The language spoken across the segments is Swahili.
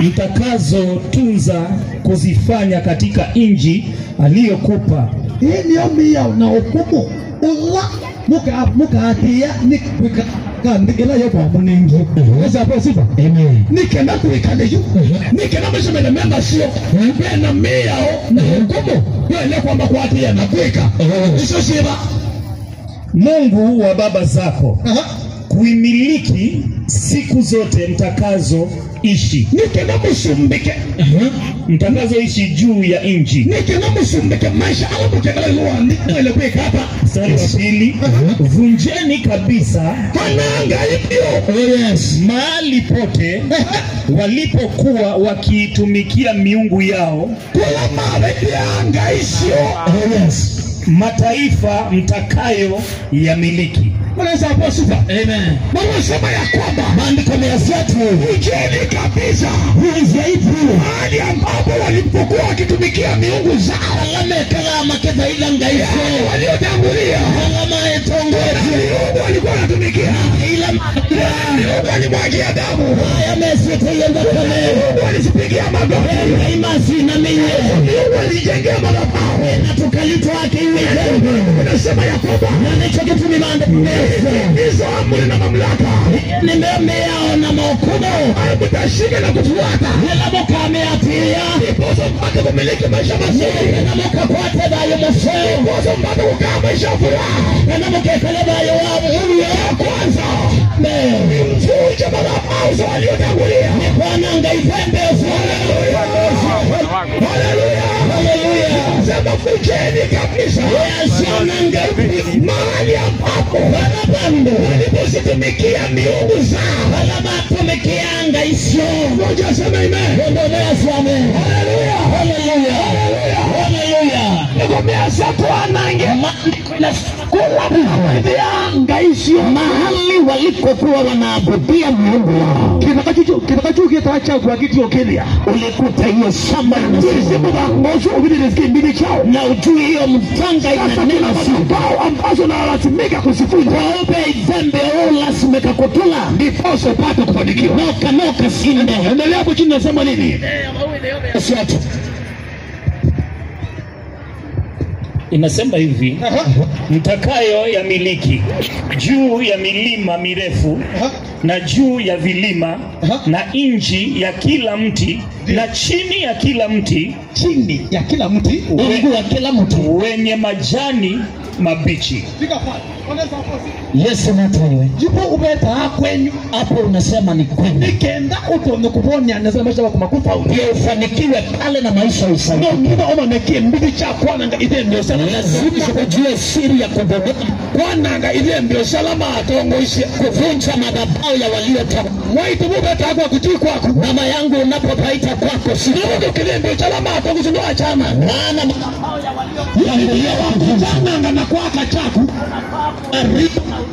mtakazo tunza kuzifanya katika inji aliyokupa. Hii ni omia na hukumu ula muka atia nikwika kandikela yopo mningi. Weza hapo sifa. Amen. Nikenda kuikande yu. Nikenda mshemele memba sio. Bena mea na hukumu. Wele kwamba kwa atia na kuika. Iso sifa. Mungu wa baba zako kuimiliki siku zote mtakazo ishi. Nikenda msumbike. Mtakazo ishi juu ya inji. Nikenda msumbike maisha au mtekala luandi. Wele kuika hapa. Mstari wa pili, vunjeni kabisa Kananga ipyo. Yes. Mahali pote walipokuwa wakiitumikia miungu yao. Kula mawe yanga isio. Yes. Mataifa mtakayo ya miliki. Mwanza hapo sifa. Amen. Mungu sema ya kwamba Maandiko yasatu ujeni kabisa Huzaifu mahali ambapo walipokuwa wakitumikia miungu zao. Alamekala makeza ila ngaifu Waliotangulia Alama etongozi miungu walikuwa wanatumikia. Ila Miungu walimwagia damu. Haya mesete yenda kame Miungu walisipigia magoti. Imasi na minye Miungu walijengea madhabahu. Na tukalitoa kiwe zembe Unasema ya kwamba Na nicho kitu ni mande hizo amri na mamlaka Nimemeao na maokumo mtashika na kufuata. Nila moka meatia Iposo mpate kumiliki maisha mazuri. Nila moka kwate dayo mofeo Iposo mpate kukaa maisha ya furaha. Nila moka kaleba yo wa muhuru ya Kwanza mvunje madhabahu za waliotangulia. Bwana ngaifembe Haleluya. Haleluya. Sema vunjeni kabisa. Mahali ambapo walipositumikia miungu zao. Tumikia ngaisho Moja sema amen. Haleluya. Haleluya. Haleluya. Nikomea sato anange kula mawe ngaisho Mahali walikokuwa wanaabudia miungu yao kitakacho kitacha kwa kitu okelia. ulikuta hiyo shamba Sema ngozo ubidisikie mbili chao. na ujui hiyo mtanga inanena Sababu ambazo na lazimika kusifunza. Waobe izembe ulasimeka kutula Ndiposo upate kufanikiwa. Noka sinde Endelea hapo chini nasema nini? Siatu Inasema hivi mtakayo ya miliki juu ya milima mirefu na juu ya vilima na inji ya kila mti na chini ya kila mti Chini ya kila mti ungu ya kila mti wenye majani mabichi. Yesu natawe jipo ubeta kwenyu. hapo unasema ni kwenu Nikenda utono kuponya nasema maisha wako makufa ndio ufanikiwe pale na maisha usaidike. ndio oma nekie mbili cha kwana nga ile ndio sana. Lazima ujue siri ya kubomoa Kwana nga ile ndio salama atongoishi kuvunja madhabahu ya waliotangulia. Waitu ubeta kwa kutii kwako. Mama yangu unapopaita kwako si Ndio kile ndio salama atongoishi chama. maana madhabahu ya waliotangulia Wananga na kwaka chako.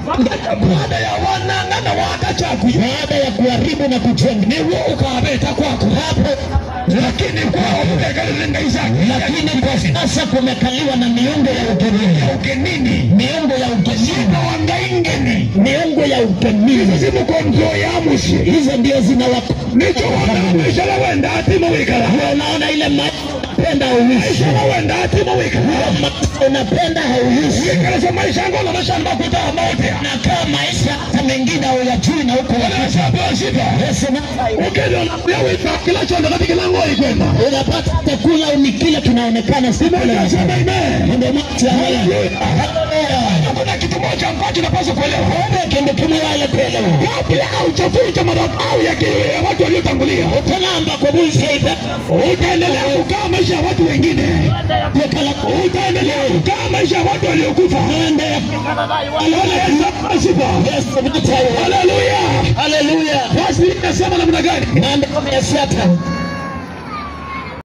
Baada ya wananga na waka chako. baada ya kuharibu na kujenga Ni wewe ukabeta kwako. hapo, Lakini kwao umekalenga izaki. lakini kwa sasa kumekaliwa na miungu ya ugenini. Ugenini. Miungu ya ugenini. Wanga ingeni. Miungu ya ugenini. Zimu konjo ya mushi. Hizo ndio zinawapa. Nicho wana mwishala wenda atimo wikala. Unaona ile unapenda hauishi. Mwishala wenda atimo wikala. Unapenda hauishi. Wikala sa maisha ngono mashamba kutaa moja. Na kama maisha hata mengine huyajui na huko Wala sababu shida. Yesu na Ukelo na yawe kila chonda katika lango ikwenda. unapata chakula ni kile kinaonekana si kile. Sema amen. Ndio maana haleluya. Kuna kitu moja ambacho napaswa kuelewa. Kende kimwale pele. Kabla haujafunja madhabahu ya watu waliotangulia. Utanamba kwa bullshit. Utaendelea kukaa maisha ya watu wengine. Utaendelea kukaa maisha ya watu waliokufa. Haleluya. Haleluya. Basi nasema namna gani? Maandiko ya Satan